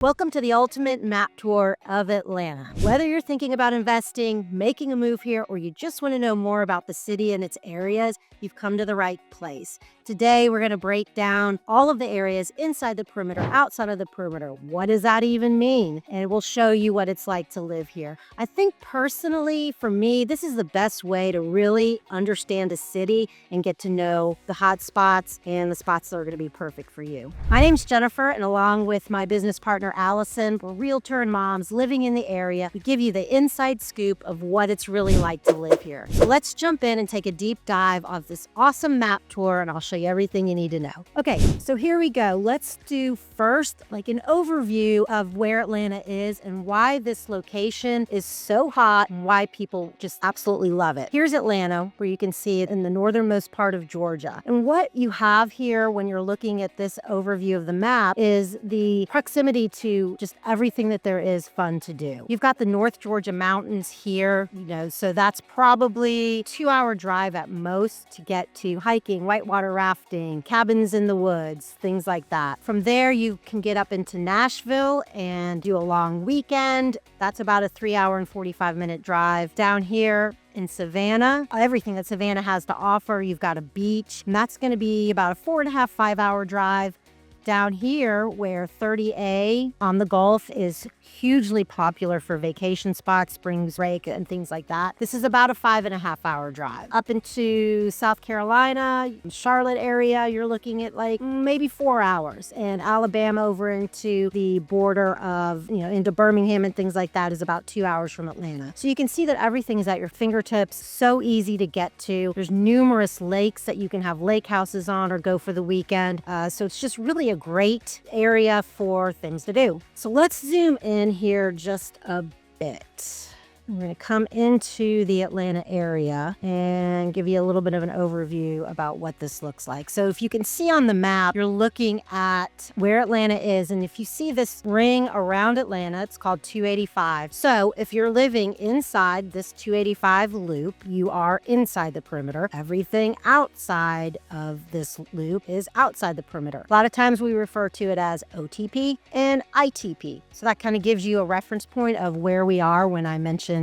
Welcome to the ultimate map tour of Atlanta. Whether you're thinking about investing, making a move here, or you just want to know more about the city and its areas, you've come to the right place. Today, we're going to break down all of the areas inside the perimeter, outside of the perimeter. What does that even mean? And we'll show you what it's like to live here. I think personally, for me, this is the best way to really understand a city and get to know the hot spots and the spots that are going to be perfect for you. My name's Jennifer, and along with my business partner, Allison, we're realtor and moms living in the area. We give you the inside scoop of what it's really like to live here. So let's jump in and take a deep dive of this awesome map tour, and I'll show you everything you need to know. Okay, so here we go. Let's do first like an overview of where Atlanta is and why this location is so hot and why people just absolutely love it. Here's Atlanta, where you can see it in the northernmost part of Georgia. And what you have here when you're looking at this overview of the map is the proximity to just everything that there is fun to do. You've got the North Georgia mountains here, so that's probably 2-hour drive at most to get to hiking, whitewater rafting, cabins in the woods, things like that. From there, you can get up into Nashville and do a long weekend. That's about a 3-hour and 45-minute drive. Down here in Savannah, everything that Savannah has to offer, you've got a beach, and that's going to be about a 4.5, 5-hour drive. Down here, where 30A on the Gulf is hugely popular for vacation spots, spring break, and things like that, this is about a 5.5-hour drive. Up into South Carolina, Charlotte area, you're looking at like maybe 4 hours. And Alabama over into the border of, into Birmingham and things like that is about 2 hours from Atlanta. So you can see that everything is at your fingertips, so easy to get to. There's numerous lakes that you can have lake houses on or go for the weekend. So it's just really a great area for things to do. So let's zoom in here just a bit. We're going to come into the Atlanta area and give you a little bit of an overview about what this looks like. So if you can see on the map, you're looking at where Atlanta is. And if you see this ring around Atlanta, it's called 285. So if you're living inside this 285 loop, you are inside the perimeter. Everything outside of this loop is outside the perimeter. A lot of times we refer to it as OTP and ITP. So that kind of gives you a reference point of where we are when I mention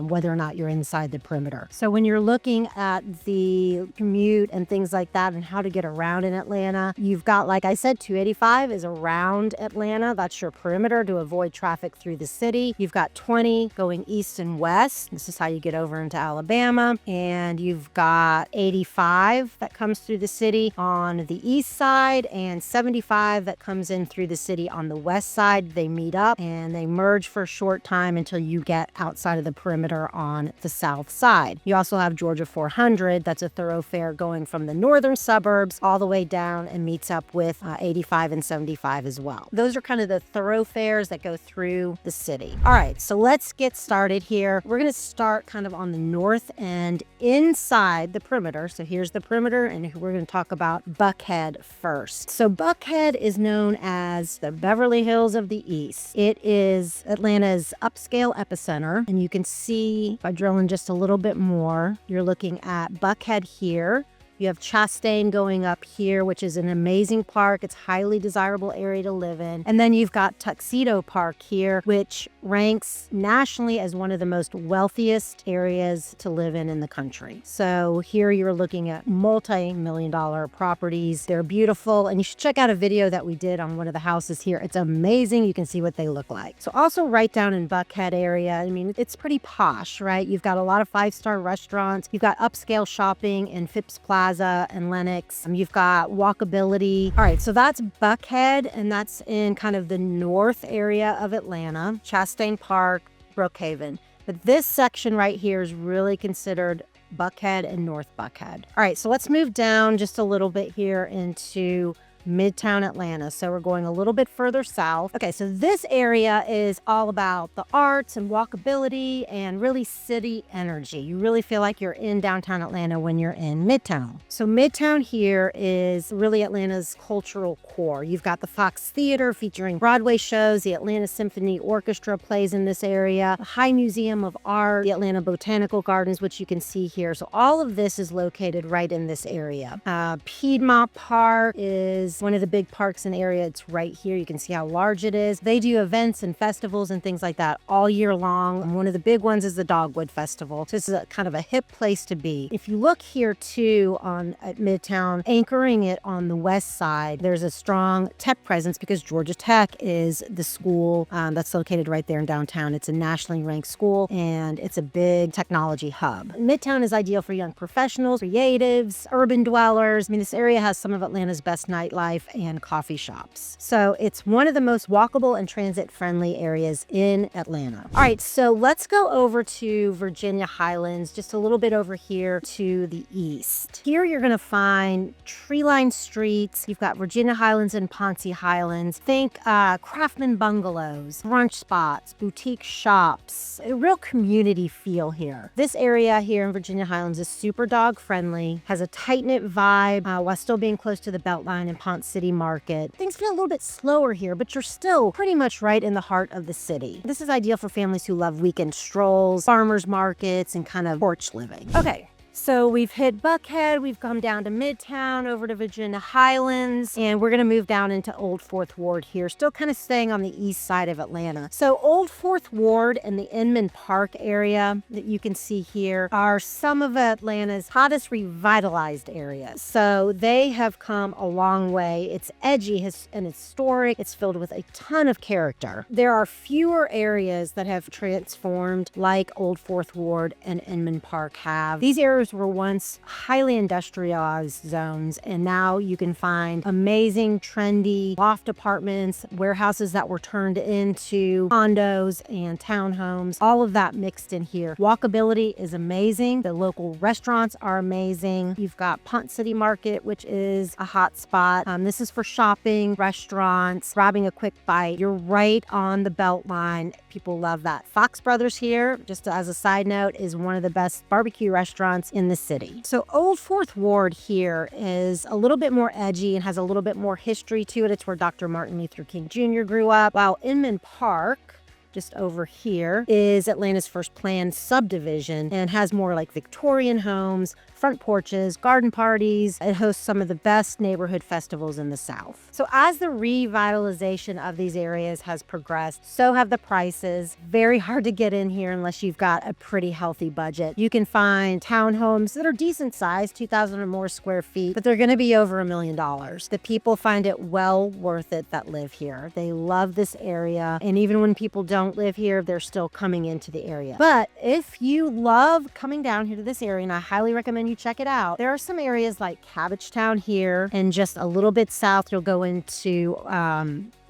whether or not you're inside the perimeter. So when you're looking at the commute and things like that and how to get around in Atlanta, you've got, like I said, 285 is around Atlanta. That's your perimeter to avoid traffic through the city. You've got 20 going east and west. This is how you get over into Alabama. And you've got 85 that comes through the city on the east side and 75 that comes in through the city on the west side. They meet up and they merge for a short time until you get outside of the perimeter on the south side. You also have Georgia 400. That's a thoroughfare going from the northern suburbs all the way down and meets up with 85 and 75 as well. Those are kind of the thoroughfares that go through the city. All right, so let's get started here. We're going to start kind of on the north end inside the perimeter. So here's the perimeter, and we're going to talk about Buckhead first. So Buckhead is known as the Beverly Hills of the East. It is Atlanta's upscale epicenter, and you can see by drilling just a little bit more, you're looking at Buckhead here. You have Chastain going up here, which is an amazing park. It's a highly desirable area to live in. And then you've got Tuxedo Park here, which ranks nationally as one of the most wealthiest areas to live in the country. So here you're looking at multi-million-dollar properties. They're beautiful, and you should check out a video that we did on one of the houses here. It's amazing. You can see what they look like. So also right down in Buckhead area, I mean, it's pretty posh, right? You've got a lot of 5-star restaurants. You've got upscale shopping in Phipps Plaza and Lenox. You've got walkability. All right, so that's Buckhead, and that's in kind of the north area of Atlanta, Chastain Park, Brookhaven. But this section right here is really considered Buckhead and North Buckhead. All right, so let's move down just a little bit here into Midtown Atlanta. So we're going a little bit further south. Okay, so this area is all about the arts and walkability and really city energy. You really feel like you're in downtown Atlanta when you're in Midtown. So Midtown here is really Atlanta's cultural core. You've got the Fox Theater featuring Broadway shows. The Atlanta Symphony Orchestra plays in this area. The High Museum of Art, the Atlanta Botanical Gardens, which you can see here. So all of this is located right in this area. Piedmont Park is is one of the big parks in the area. It's right here. You can see how large it is. They do events and festivals and things like that all year long. And one of the big ones is the Dogwood Festival. So this is kind of a hip place to be. If you look here too at Midtown, anchoring it on the west side, there's a strong tech presence because Georgia Tech is the school that's located right there in downtown. It's a nationally ranked school and it's a big technology hub. Midtown is ideal for young professionals, creatives, urban dwellers. I mean, this area has some of Atlanta's best nightlife and coffee shops. So it's one of the most walkable and transit-friendly areas in Atlanta. All right, so let's go over to Virginia Highlands, just a little bit over here to the east. Here you're gonna find tree-lined streets. You've got Virginia Highlands and Ponce Highlands. Think craftsman bungalows, brunch spots, boutique shops, a real community feel here. This area here in Virginia Highlands is super dog friendly, has a tight-knit vibe while still being close to the Beltline and Ponce City Market. Things feel a little bit slower here, but you're still pretty much right in the heart of the city. This is ideal for families who love weekend strolls, farmers markets, and kind of porch living. Okay. So we've hit Buckhead, we've come down to Midtown, over to Virginia Highlands, and we're gonna move down into Old Fourth Ward here, still kind of staying on the east side of Atlanta. So Old Fourth Ward and the Inman Park area that you can see here are some of Atlanta's hottest revitalized areas. So they have come a long way. It's edgy and historic. It's filled with a ton of character. There are fewer areas that have transformed like Old Fourth Ward and Inman Park have. These areas were once highly industrialized zones, and now you can find amazing, trendy loft apartments, warehouses that were turned into condos and townhomes, all of that mixed in here. Walkability is amazing. The local restaurants are amazing. You've got Ponce City Market, which is a hot spot. This is for shopping, restaurants, grabbing a quick bite. You're right on the Beltline. People love that. Fox Brothers here, just as a side note, is one of the best barbecue restaurants in the city. So Old Fourth Ward here is a little bit more edgy and has a little bit more history to it. It's where Dr. Martin Luther King Jr. grew up, while Inman Park, just over here, is Atlanta's first planned subdivision and has more like Victorian homes, front porches, garden parties. It hosts some of the best neighborhood festivals in the South. So as the revitalization of these areas has progressed, so have the prices. Very hard to get in here unless you've got a pretty healthy budget. You can find townhomes that are decent size, 2,000 or more square feet, but they're gonna be over $1 million. The people find it well worth it that live here. They love this area, and even when people don't live here, they're still coming into the area. But if you love coming down here to this area, and I highly recommend you check it out, there are some areas like Cabbagetown here, and just a little bit south you'll go into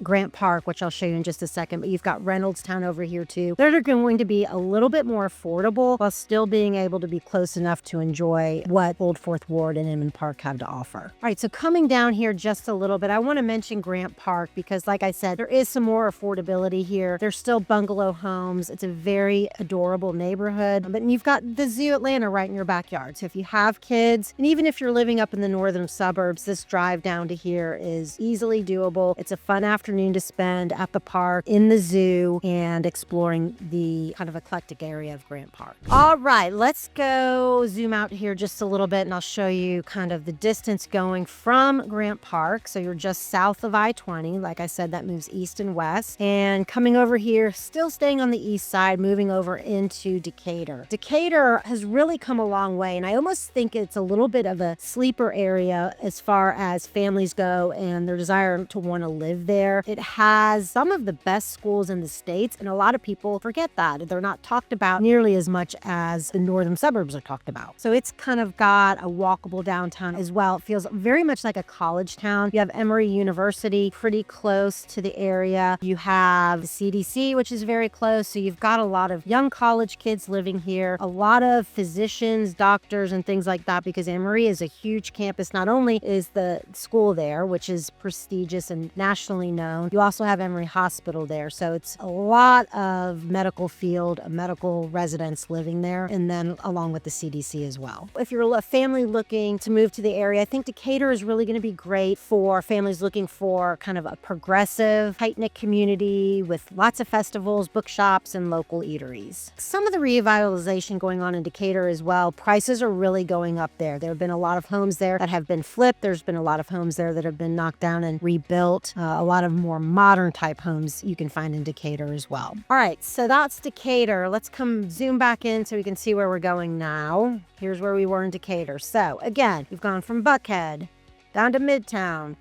Grant Park, which I'll show you in just a second, but you've got Reynoldstown over here too. They're going to be a little bit more affordable while still being able to be close enough to enjoy what Old Fourth Ward and Inman Park have to offer. All right, so coming down here just a little bit, I want to mention Grant Park because, like I said, there is some more affordability here. There's still bungalow homes. It's a very adorable neighborhood, but you've got the Zoo Atlanta right in your backyard. So if you have kids, and even if you're living up in the northern suburbs, this drive down to here is easily doable. It's a fun afternoon to spend at the park, in the zoo, and exploring the kind of eclectic area of Grant Park. All right, let's go zoom out here just a little bit and I'll show you kind of the distance going from Grant Park. So you're just south of I-20. Like I said, that moves east and west. And coming over here, still staying on the east side, moving over into Decatur. Decatur has really come a long way, and I almost think it's a little bit of a sleeper area as far as families go and their desire to want to live there. It has some of the best schools in the States, and a lot of people forget that. They're not talked about nearly as much as the northern suburbs are talked about. So it's kind of got a walkable downtown as well. It feels very much like a college town. You have Emory University pretty close to the area. You have the CDC, which is very close. So you've got a lot of young college kids living here, a lot of physicians, doctors, and things like that, because Emory is a huge campus. Not only is the school there, which is prestigious and nationally known, zone. You also have Emory Hospital there. So it's a lot of medical field, medical residents living there, and then along with the CDC as well. If you're a family looking to move to the area, I think Decatur is really going to be great for families looking for kind of a progressive, tight-knit community with lots of festivals, bookshops, and local eateries. Some of the revitalization going on in Decatur as well. Prices are really going up there. There have been a lot of homes there that have been flipped. There's been a lot of homes there that have been knocked down and rebuilt. A lot of more modern type homes you can find in Decatur as well. All right, so that's Decatur. Let's come zoom back in so we can see where we're going now. Here's where we were in Decatur. So again, we've gone from Buckhead down to Midtown,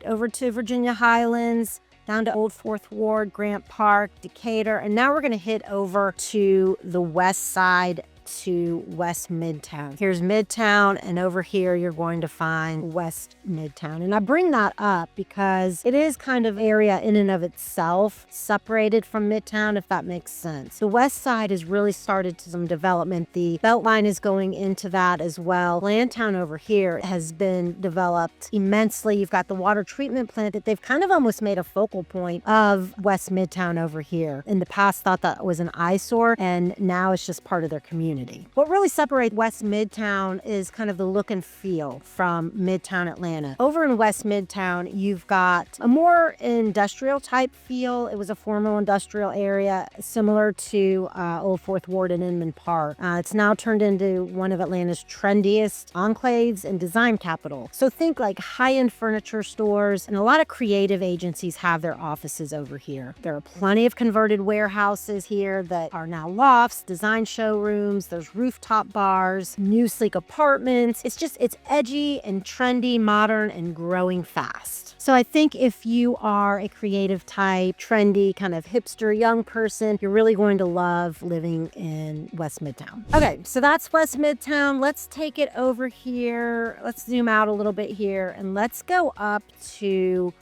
over to Virginia Highlands, down to Old Fourth Ward, Grant Park, Decatur, and now we're going to hit over to the west side to West Midtown. Here's Midtown, and over here you're going to find West Midtown. And I bring that up because it is kind of area in and of itself, separated from Midtown, if that makes sense. The west side has really started some development. The Beltline is going into that as well. Landtown over here has been developed immensely. You've got the water treatment plant that they've kind of almost made a focal point of West Midtown over here. In the past, thought that was an eyesore, and now it's just part of their community. What really separates West Midtown is kind of the look and feel from Midtown Atlanta. Over in West Midtown, you've got a more industrial type feel. It was a formal industrial area similar to Old Fourth Ward and Inman Park. It's now turned into one of Atlanta's trendiest enclaves and design capital. So think like high-end furniture stores, and a lot of creative agencies have their offices over here. There are plenty of converted warehouses here that are now lofts, design showrooms. There's rooftop bars, new sleek apartments. It's edgy and trendy, modern, and growing fast. So I think if you are a creative type, trendy, kind of hipster young person, you're really going to love living in West Midtown. Okay, so that's West Midtown. Let's take it over here. Let's zoom out a little bit here, and let's go up to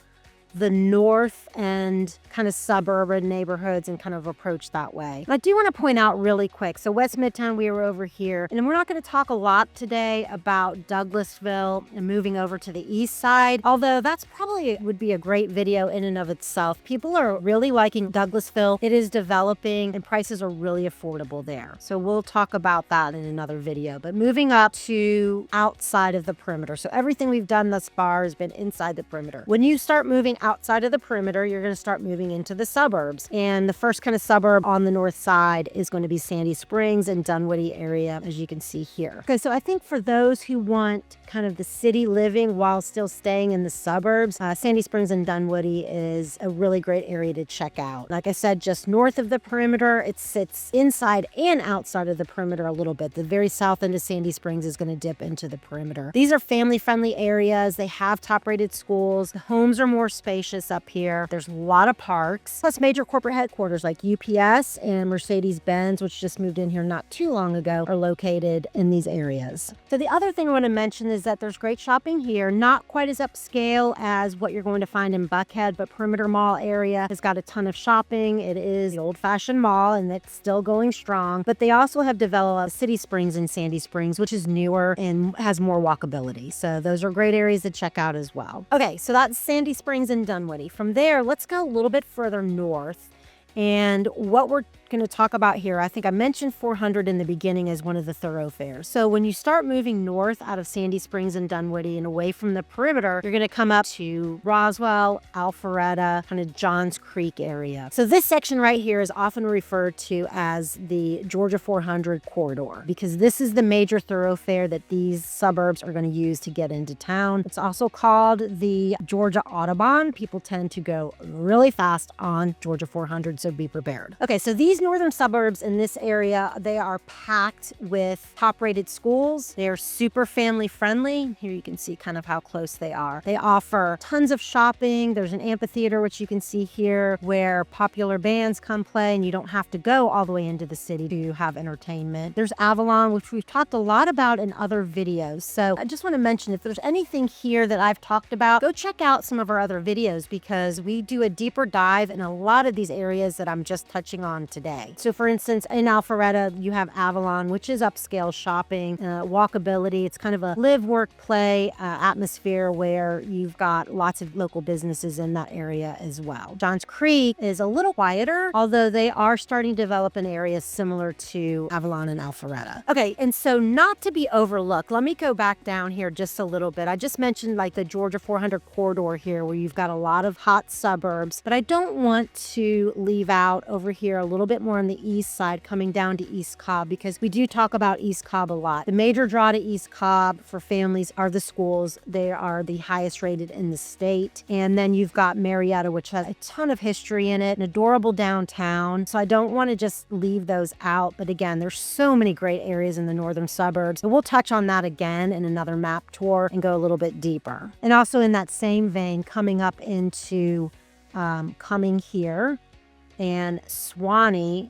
the north and kind of suburban neighborhoods and kind of approach that way. And I do want to point out really quick, so West Midtown, we were over here, and we're not going to talk a lot today about Douglasville and moving over to the east side, although that's probably would be a great video in and of itself. People are really liking Douglasville. It is developing and prices are really affordable there. So we'll talk about that in another video. But moving up to outside of the perimeter. So everything we've done thus far has been inside the perimeter. When you start moving outside of the perimeter, you're going to start moving into the suburbs. And the first kind of suburb on the north side is going to be Sandy Springs and Dunwoody area, as you can see here. Okay, so I think for those who want kind of the city living while still staying in the suburbs, Sandy Springs and Dunwoody is a really great area to check out. Like I said, just north of the perimeter, it sits inside and outside of the perimeter a little bit. The very south end of Sandy Springs is going to dip into the perimeter. These are family-friendly areas. They have top-rated schools. The homes are more spacious up here. There's a lot of parks, plus major corporate headquarters like UPS and Mercedes-Benz, which just moved in here not too long ago, are located in these areas. So the other thing I want to mention is that there's great shopping here, not quite as upscale as what you're going to find in Buckhead, but Perimeter Mall area has got a ton of shopping. It is the old-fashioned mall, and it's still going strong, but they also have developed City Springs and Sandy Springs, which is newer and has more walkability. So those are great areas to check out as well. Okay, so that's Sandy Springs and Dunwoody. From there, let's go a little bit further north. And what we're going to talk about here, I think I mentioned 400 in the beginning as one of the thoroughfares. So when you start moving north out of Sandy Springs and Dunwoody and away from the perimeter, you're going to come up to Roswell, Alpharetta, kind of Johns Creek area. So this section right here is often referred to as the Georgia 400 corridor because this is the major thoroughfare that these suburbs are going to use to get into town. It's also called the Georgia Autobahn. People tend to go really fast on Georgia 400, so be prepared. Okay, so these northern suburbs in this area, they are packed with top-rated schools. They are super family-friendly. Here you can see kind of how close they are. They offer tons of shopping. There's an amphitheater, which you can see here, where popular bands come play, and you don't have to go all the way into the city to have entertainment. There's Avalon, which we've talked a lot about in other videos. So I just want to mention, if there's anything here that I've talked about, go check out some of our other videos because we do a deeper dive in a lot of these areas areas that I'm just touching on today. So for instance, in Alpharetta, you have Avalon, which is upscale shopping, walkability. It's kind of a live, work, play atmosphere where you've got lots of local businesses in that area as well. Johns Creek is a little quieter, although they are starting to develop an area similar to Avalon and Alpharetta. Okay, and so not to be overlooked, let me go back down here just a little bit. I just mentioned like the Georgia 400 corridor here where you've got a lot of hot suburbs, but I don't want to leave out over here a little bit more on the east side coming down to East Cobb, because we do talk about East Cobb a lot. The major draw to East Cobb for families are the schools. They are the highest rated in the state. And then you've got Marietta, which has a ton of history in it, an adorable downtown. So I don't want to just leave those out. But again, there's so many great areas in the northern suburbs. And we'll touch on that again in another map tour and go a little bit deeper. And also in that same vein, coming up into Cumming here and Swanee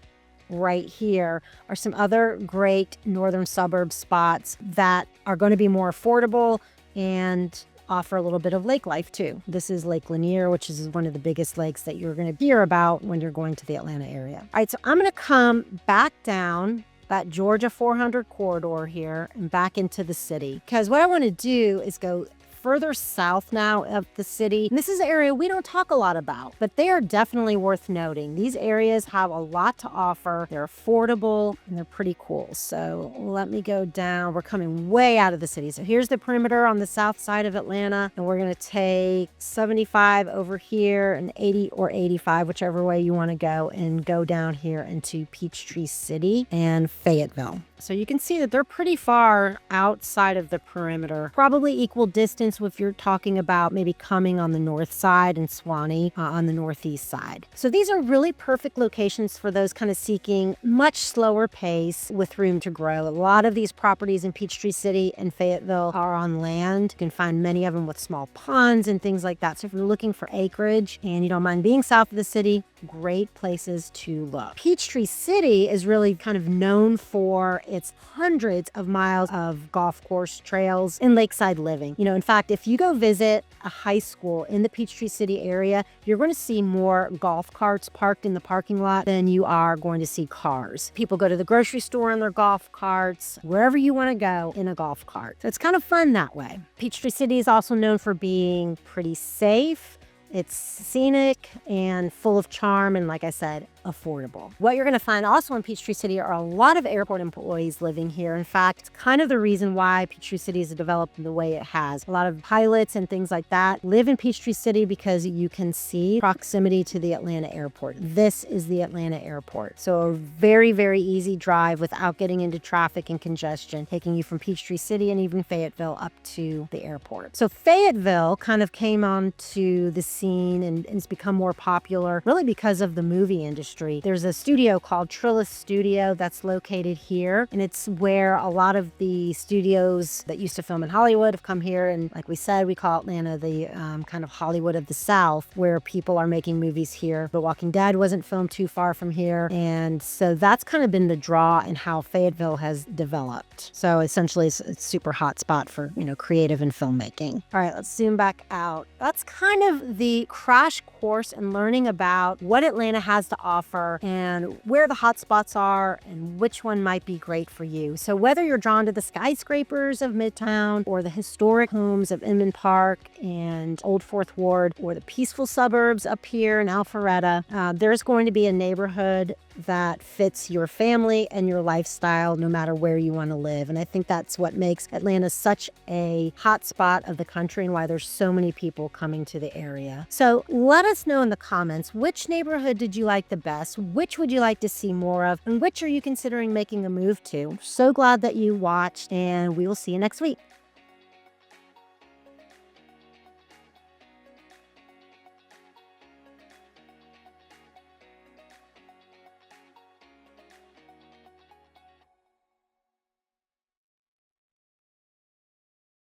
right here are some other great northern suburb spots that are going to be more affordable and offer a little bit of lake life too. This is Lake Lanier, which is one of the biggest lakes that you're going to hear about when you're going to the Atlanta area. All right, so I'm going to come back down that Georgia 400 corridor here and back into the city, because what I want to do is go further south now of the city. And this is an area we don't talk a lot about, but they are definitely worth noting. These areas have a lot to offer. They're affordable and they're pretty cool. So let me go down. We're coming way out of the city. So here's the perimeter on the south side of Atlanta. And we're going to take 75 over here and 80 or 85, whichever way you want to go, and go down here into Peachtree City and Fayetteville. So you can see that they're pretty far outside of the perimeter, probably equal distance if you're talking about maybe coming on the north side and Swanee on the northeast side. So these are really perfect locations for those kind of seeking much slower pace with room to grow. A lot of these properties in Peachtree City and Fayetteville are on land. You can find many of them with small ponds and things like that. So if you're looking for acreage and you don't mind being south of the city, great places to look. Peachtree City is really kind of known for its hundreds of miles of golf course trails and lakeside living. You know, in fact, if you go visit a high school in the Peachtree City area, you're going to see more golf carts parked in the parking lot than you are going to see cars. People go to the grocery store in their golf carts, wherever you want to go in a golf cart. So it's kind of fun that way. Peachtree City is also known for being pretty safe. It's scenic and full of charm, and like I said, affordable. What you're going to find also in Peachtree City are a lot of airport employees living here. In fact, it's kind of the reason why Peachtree City has developed the way it has. A lot of pilots and things like that live in Peachtree City because you can see proximity to the Atlanta airport. This is the Atlanta airport. So a very, very easy drive without getting into traffic and congestion, taking you from Peachtree City and even Fayetteville up to the airport. So Fayetteville kind of came onto the scene and it's become more popular really because of the movie industry. There's a studio called Trillis Studio that's located here, and it's where a lot of the studios that used to film in Hollywood have come here. And like we said, we call Atlanta the kind of Hollywood of the South, where people are making movies here. The Walking Dead wasn't filmed too far from here, and so that's kind of been the draw in how Fayetteville has developed. So essentially, it's a super hot spot for, you know, creative and filmmaking. All right, let's zoom back out. That's kind of the crash course in learning about what Atlanta has to offer and where the hot spots are and which one might be great for you. So whether you're drawn to the skyscrapers of Midtown or the historic homes of Inman Park and Old Fourth Ward or the peaceful suburbs up here in Alpharetta, there's going to be a neighborhood that fits your family and your lifestyle no matter where you want to live. And I think that's what makes Atlanta such a hot spot of the country and why there's so many people coming to the area. So let us know in the comments, which neighborhood did you like the best? Which would you like to see more of? And which are you considering making a move to? So glad that you watched, and we will see you next week.